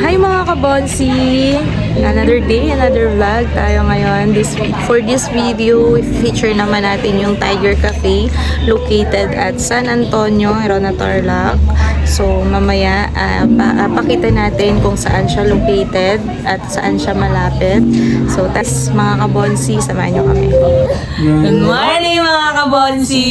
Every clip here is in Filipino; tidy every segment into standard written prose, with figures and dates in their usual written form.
Hi mga kabonsi! Another day, another vlog tayo ngayon. For this video, feature naman natin yung Tiger Cafe located at San Antonio, Herona, Tarlac. So mamaya, pakita natin kung saan siya located at saan siya malapit. So tas mga kabonsi, samahan nyo kami. Good morning mga kabonsi!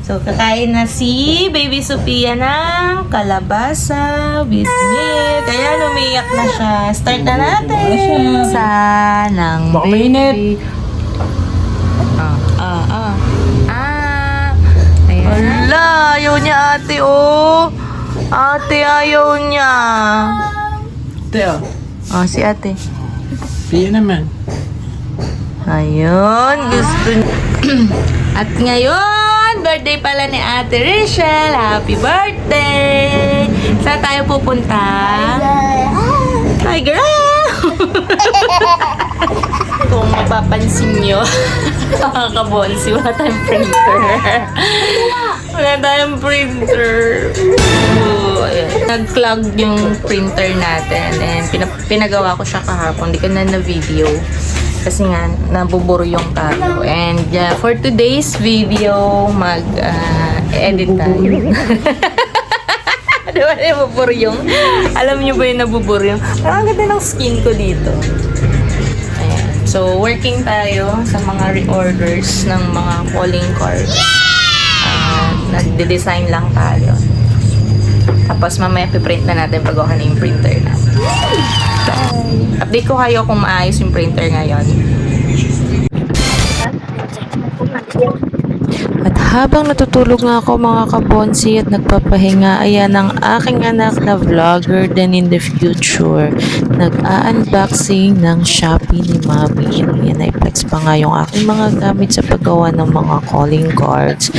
So, kakain na si Baby Sophia ng kalabasa with milk. Kaya lumiyak na siya. Start na natin. Sanang baby. Ayan. Wala, ayaw niya ate, oh. Ate, ayaw niya. Ate, oh. Oh, si ate. Piya naman. Ayun, gusto niya. At ngayon, birthday pala ni Ate Rachel. Happy birthday! Saan tayo pupunta? Tiger! Kung mapapansin nyo, kakabonsi, wala tayong printer. Wala tayong printer. So, nag-clog yung printer natin and pinagawa ko siya kahapon. Hindi ko na na-video. Kasi nga, nabuburo yung tabo. And for today's video, mag-edit tayo. Diba nabuburo yung? Alam niyo ba yung nabuburo yung? Parang ganda ng skin ko dito. Ayan. So, working tayo sa mga reorders ng mga calling cards. Nagde-design lang tayo. Tapos mamaya piprint na natin pag okay na yung printer natin. Bye! Update ko kayo kung maayos yung printer ngayon. At habang natutulog nga ako mga kabonsi at nagpapahinga, ayan ang aking anak na vlogger din in the future. Nag-a-unboxing ng Shopee ni Mami. Ayan, i-flex pa nga yung aking mga gamit sa paggawa ng mga calling cards.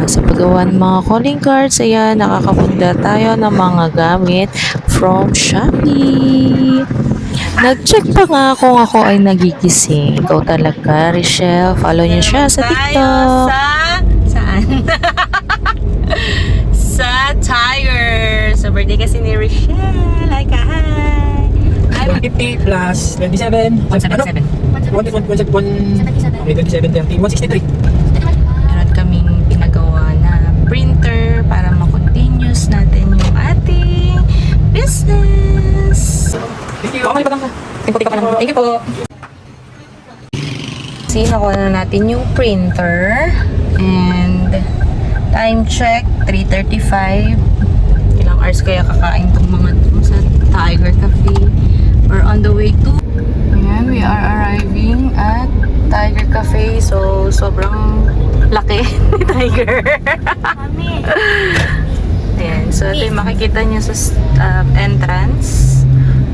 Sa paggawa ng mga calling cards, ayan, nakakapunda tayo ng mga gamit from Shopee. Nag-check pa nga kung ako ay nagigising. Ikaw talaga, Rachel. Follow niyo siya sa TikTok. Saan? Sa Tiger. So, birthday kasi ni Rachel. Like, hi. 150 plus 27. 177. 127, 30, 163. Meron kaming pinagawa na printer para ma-continuous natin yung ating business. Thank you. Okay pa lang ka. Thank you po. Kasi nakuha na natin yung printer. And time check, 3:35. Ilang hours kaya kakain tong mga to sa Tiger Cafe. We're on the way to... Ayan, we are arriving at Tiger Cafe. So, sobrang laki ni Tiger. Ayan, so ito yung makikita nyo sa entrance.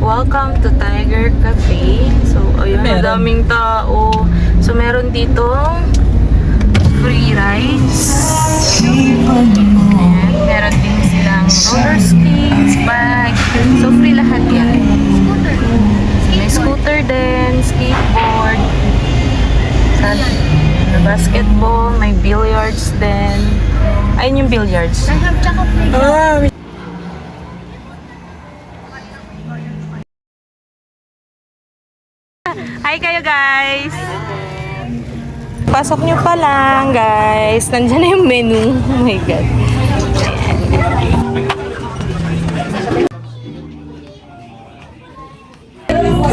Welcome to Tiger Cafe. So, ayun, madaming tao. So, meron ditong free rides. Ayan, meron din silang roller skates, bike. So, free lahat yan. May scooter din, skateboard. May basketball, may billiards din. Ayun yung billiards. Hi kayo guys! Pasok nyo pa lang guys. Nandiyan na yung menu. Oh my god.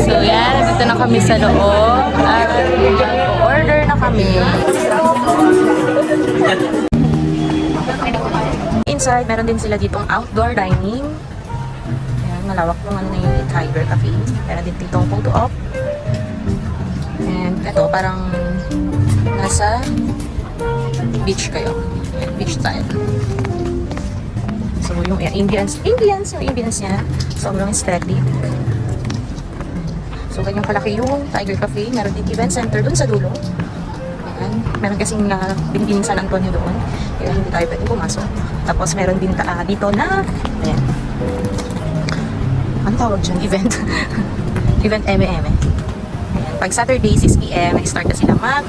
So yan, dito na kami sa loob. At order na kami. Inside, meron din sila ditong outdoor dining. Ayan, malawak yung ano na yung Tiger Cafe. Meron din ditong photo op. And ito, parang nasa beach kayo. Ayan, beach style. So, yung ambience niya, sobrang aesthetic. So, ganyang kalaki yung Tiger Cafe. Meron din event center dun sa dulo. Ayan. Meron kasing din San Antonio doon. Kaya hindi tayo pwede pumasok. Tapos, meron din dito na, ayan. Ano tawag dyan? Event. Event M&M. Pag Saturday, 6 PM, nag-start na sila mag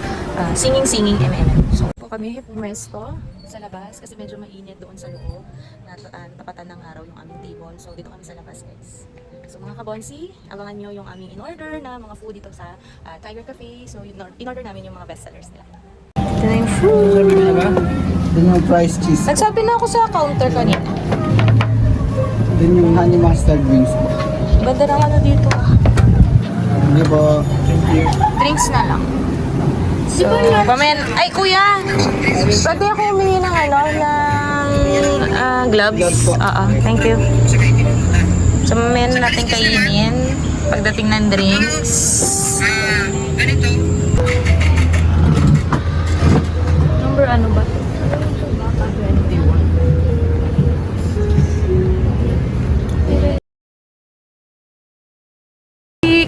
singing M&M. So, po kami pumesto sa labas kasi medyo mainit doon sa loob na tapatan ng araw yung aming table. So dito kami sa labas guys. So mga kabonsi, abangan nyo yung aming in-order na mga food dito sa Tiger Cafe. So in-order namin yung mga bestsellers nila. Ito na yung food. Sabi mo na ba? Then yung price cheese. Nagsabi na ako sa counter kanina. Then yung honey mustard wings po. Ganda ng ano dito. Hindi po. Drinks na lang. So, ay kuya! Pwede ako humingi ng ano, ng gloves? Oo, thank you. So, mamaya na natin kainin pagdating ng drinks. Number ano ba?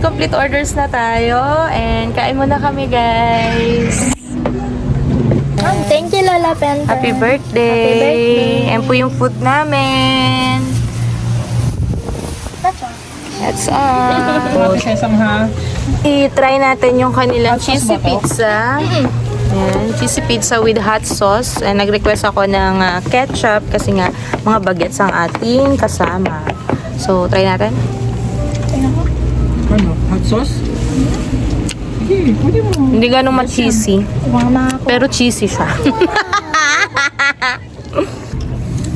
Complete orders na tayo and kain muna kami guys. Thank you, Lola Penta. Happy birthday! Happy birthday. Ayan po yung food namin. That's all. Oh, sesam ha. I-try natin yung kanilang Hot sauce cheesy ba to? pizza. Ayan, cheesy pizza with hot sauce. And nag-request ako ng ketchup kasi nga mga bagets ang ating kasama. So, try natin. Ano? Hot sauce? Sige, pwede mo. Hindi ganun ma-cheesy. Mama ako. Pero cheesy siya.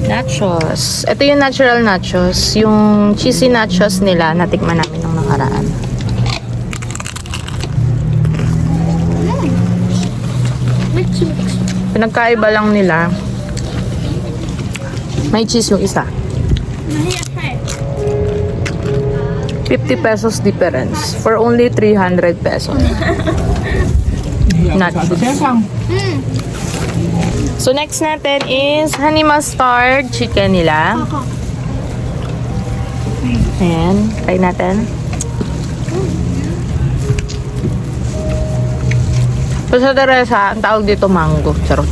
Nachos. Ito yung natural nachos. Yung cheesy nachos nila, natikman namin nung nakaraan. Pinagkaiba lang nila. May cheese yung isa. 50 pesos difference for only 300 pesos. Nachos. Sesam. So next natin is honey mustard chicken nila. Ayan, try natin. So sa Teresa, ang tawag dito mango. Charot.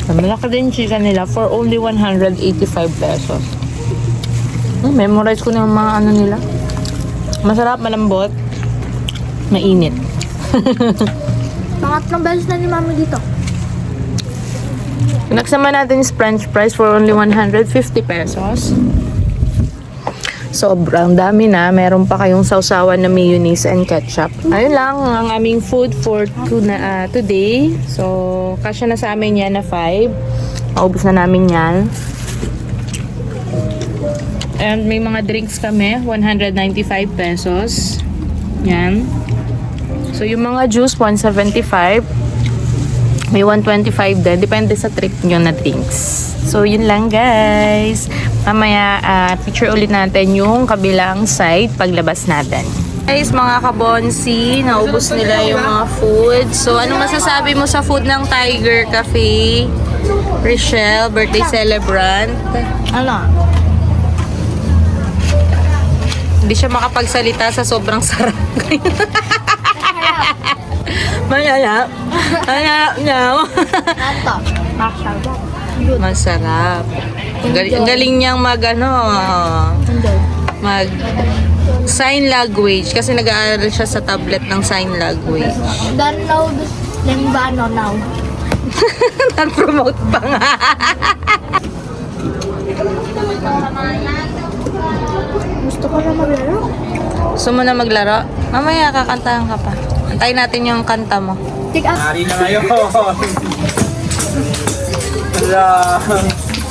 Malaki din chicken nila for only 185 pesos. Memorize ko na yung mga ano nila. Masarap, malambot, mainit. Pangatlong beses na ni Mami dito. Nagsama natin is french fries for only 150 pesos. Sobrang dami na. Meron pa kayong sausawan na mayonnaise and ketchup. Ayun lang ang aming food for today. So, kasya na sa amin yan na 5. Maubos na namin yan. And may mga drinks kami, 195 pesos. Yan. So, yung mga juice, 175. May 125 din. Depende sa trip nyo na drinks. So, yun lang guys. Mamaya, picture ulit natin yung kabilang side paglabas natin. Guys, mga kabonsi, naubos nila yung mga food. So, ano masasabi mo sa food ng Tiger Cafe? Rochelle, birthday celebrant. Ano? Hindi siya makapagsalita sa sobrang sarap. Mayaya. Mayaya. Ato. Masarap. Masarap. Ang galing niyang mag sign language kasi nag-aaral siya sa tablet ng sign language. Download ng bano now. Nag-promote pa nga. Gusto ko na maglaro. Gusto mo na maglaro? Mamaya kakantahan ka pa. Antayin natin yung kanta mo. Take up. Hari na ngayon. Wala.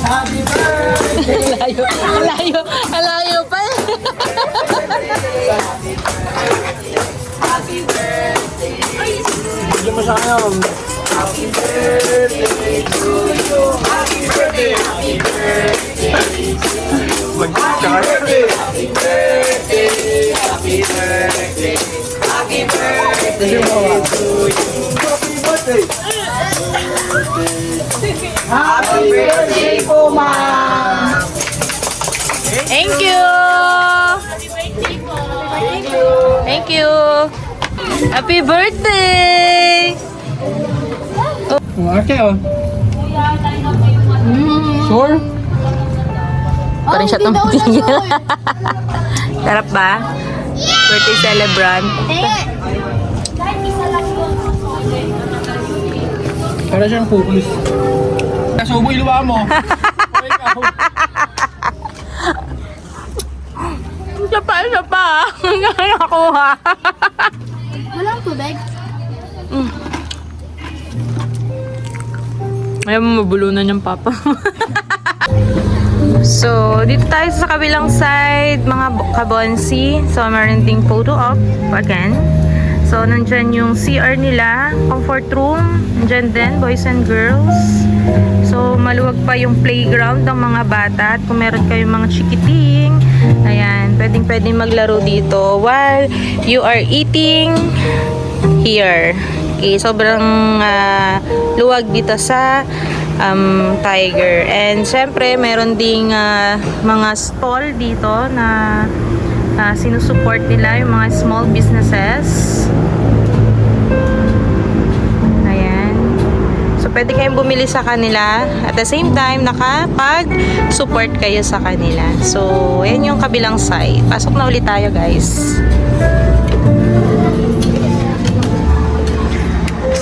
Happy birthday! Alayo pa eh. Bigyan mo siya ngayon. Happy birthday to you. Happy birthday. Happy birthday. Mag-birthday. Happy birthday. Happy birthday. Happy birthday to you. Happy birthday. Happy birthday po, ma'am. Thank you. Thank you. Happy birthday. Ate, oh. Sure? Parang siya hindi daw na tumitingin. sure. Sarap ba? Birthday celebrant. Kahit isa lang yun. Para siyang focus. Kasubo yung luwa mo. Ay, ikaw. Isa pa. Hindi ko nakuha. Walang tubig. Ayaw mo mabulunan yung papa. So, dito tayo sa kabilang side, mga kabonsi. So, meron ding photo op again. So, nandyan yung CR nila, comfort room. Nandyan din, boys and girls. So, maluwag pa yung playground ng mga bata. At kung meron kayong mga chikiting, ayan, pwedeng maglaro dito while you are eating here. Okay, sobrang luwag dito sa Tiger. And syempre, meron ding mga stall dito na sinusupport nila yung mga small businesses. Ayan. So, pwede kayong bumili sa kanila. At the same time, nakapag-support kayo sa kanila. So, ayan yung kabilang side. Pasok na ulit tayo, guys.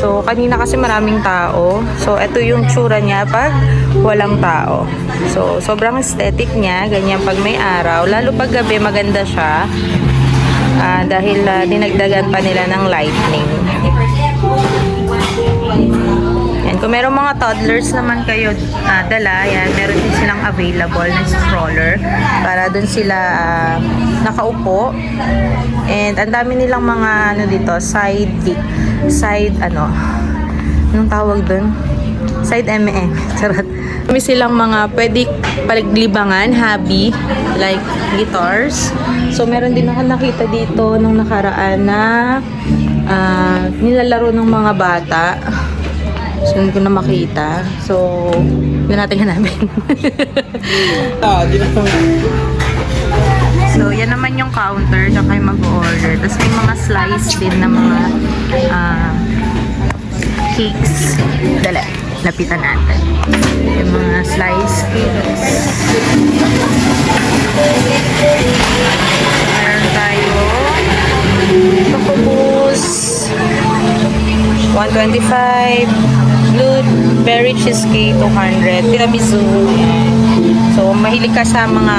So, kanina kasi maraming tao. So, ito yung tsura niya pag walang tao. So, sobrang aesthetic niya. Ganyan pag may araw. Lalo pag gabi, maganda siya. Dahil dinagdagan pa nila ng lightning. Yan. Kung merong mga toddlers naman kayo dala, yan, meron din silang available na stroller. Para dun sila nakaupo. And ang dami nilang mga dito, anong tawag dun? Side M&M. Charot. Kami silang mga pwede palaglibangan, hobby, like guitars. So, meron din ako nakita dito nung nakaraan na nilalaro ng mga bata. So, hindi ko na makita. So, hindi natin hanapin. So, yan naman yung counter. Diyan kayo mag-order. Tapos may mga slice din na mga cakes. Dala, lapitan natin. Yung mga slice cakes. Meron tayo Chocoboost 125, blueberry cheesecake 200, tiramisu. So, mahilig ka sa mga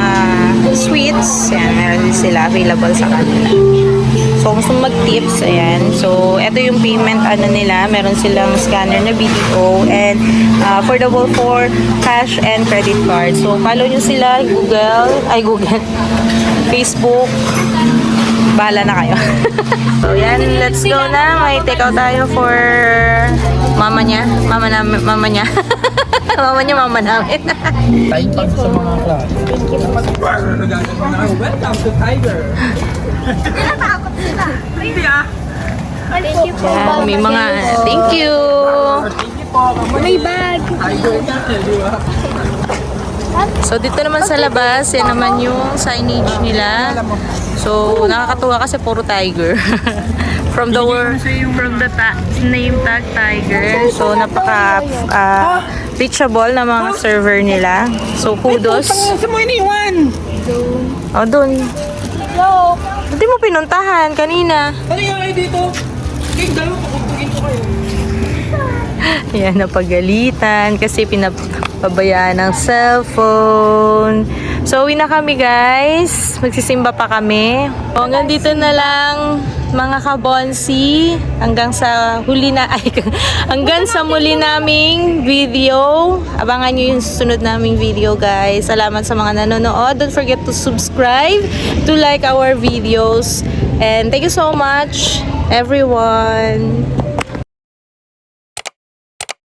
sweets, yan, meron din sila available sa kanila. So, kung gusto mag-tips, ayan. So, ito yung payment nila. Meron silang scanner na video and affordable for cash and credit card. So, follow nyo sila, Google, Facebook. Bahala na kayo. So, yan. Let's go na. May take out tayo for mama niya. Mama niya. Mama niya, mama namin. Time tag sa mga klase. Welcome to Tiger. Thank you po. Yan, may mga thank you. May bag. Tiger ka, di ba? So, dito naman sa labas, yan naman yung signage nila. So, nakakatuwa kasi puro tiger. From the name tag tiger. So, napaka reachable na mga server nila. So, kudos. Saan mo iniwan? O, dun. Hello. Hindi mo pinuntahan kanina. Ano yung kayo dito? Kaya dalawa, pagpagin ko kayo. Yan, napagalitan kasi pinapabayaan ng cellphone. So, uwi na kami, guys. Magsisimba pa kami. O, hanggang dito na lang, mga kabonsi. Hanggang sa muli naming video. Abangan nyo yung susunod naming video, guys. Salamat sa mga nanonood. Don't forget to subscribe, to like our videos. And thank you so much, everyone.